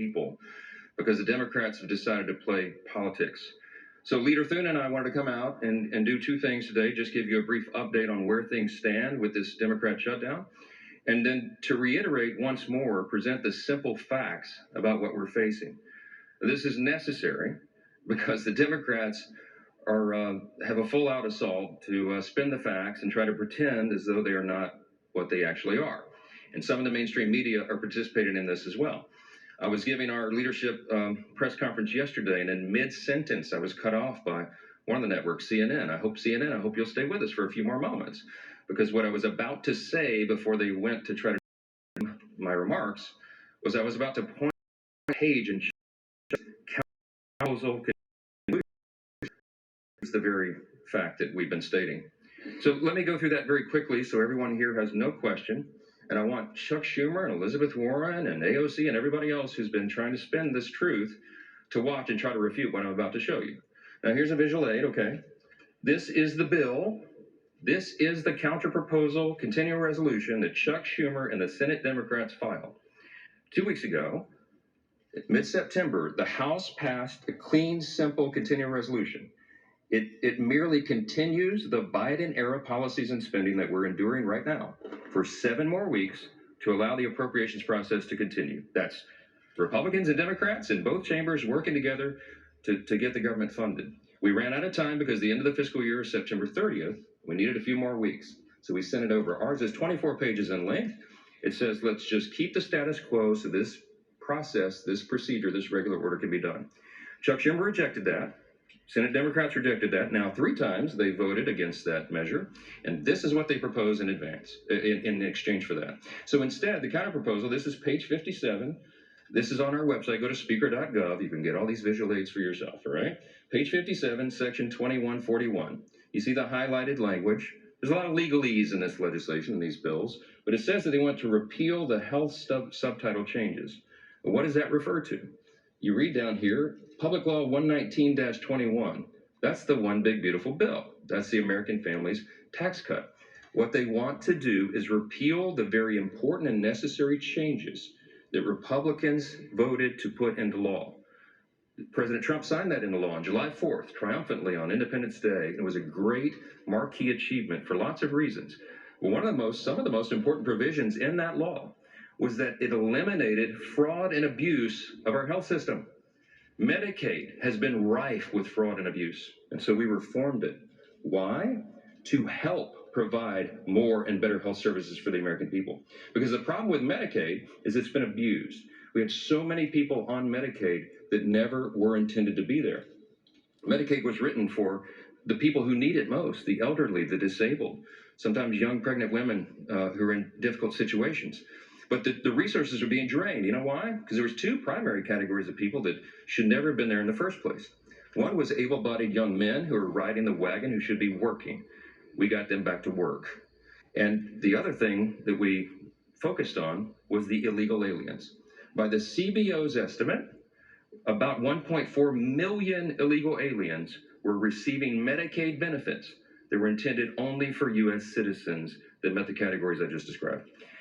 people because the Democrats have decided to play politics. So Leader Thune and I wanted to come out and do two things today, just give you a brief update on where things stand with this Democrat shutdown, and then to reiterate once more, present the simple facts about what we're facing. This is necessary because the Democrats have a full-out assault to spin the facts and try to pretend as though they are not what they actually are. And some of the mainstream media are participating in this as well. I was giving our leadership press conference yesterday, and in mid-sentence, I was cut off by one of the networks, CNN. I hope you'll stay with us for a few more moments, because what I was about to say before they went to try to my remarks was I was about to point a page and counsel is the very fact that we've been stating. So let me go through that very quickly so everyone here has no question. And I want Chuck Schumer and Elizabeth Warren and AOC and everybody else who's been trying to spin this truth to watch and try to refute what I'm about to show you. Now here's a visual aid, okay? This is the bill. This is the counter-proposal continuing resolution that Chuck Schumer and the Senate Democrats filed. 2 weeks ago, mid-September, the House passed a clean, simple continuing resolution. It merely continues the Biden-era policies and spending that we're enduring right now for 7 more weeks to allow the appropriations process to continue. That's Republicans and Democrats in both chambers working together to get the government funded. We ran out of time because the end of the fiscal year is September 30th. We needed a few more weeks. So we sent it over. Ours is 24 pages in length. It says, let's just keep the status quo so this process, this procedure, this regular order can be done. Chuck Schumer rejected that. Senate Democrats rejected that. Now, 3 times they voted against that measure, and this is what they propose in advance, in exchange for that. So instead, the counter-proposal, this is page 57. This is on our website. Go to speaker.gov. You can get all these visual aids for yourself, all right? Page 57, section 2141. You see the highlighted language. There's a lot of legalese in this legislation, in these bills, but it says that they want to repeal the health subtitle changes. But what does that refer to? You read down here, Public Law 119-21. That's the one big beautiful bill. That's the American Families Tax Cut. What they want to do is repeal the very important and necessary changes that Republicans voted to put into law. President Trump signed that into law on July 4th, triumphantly on Independence Day. It was a great marquee achievement for lots of reasons. But some of the most important provisions in that law was that it eliminated fraud and abuse of our health system. Medicaid has been rife with fraud and abuse, and so we reformed it. Why? To help provide more and better health services for the American people. Because the problem with Medicaid is it's been abused. We have so many people on Medicaid that never were intended to be there. Medicaid was written for the people who need it most, the elderly, the disabled, sometimes young pregnant women who are in difficult situations. But the resources are being drained. You know why? Because there was 2 primary categories of people that should never have been there in the first place. One was able-bodied young men who are riding the wagon who should be working. We got them back to work. And the other thing that we focused on was the illegal aliens. By the CBO's estimate, about 1.4 million illegal aliens were receiving Medicaid benefits that were intended only for U.S. citizens that met the categories I just described.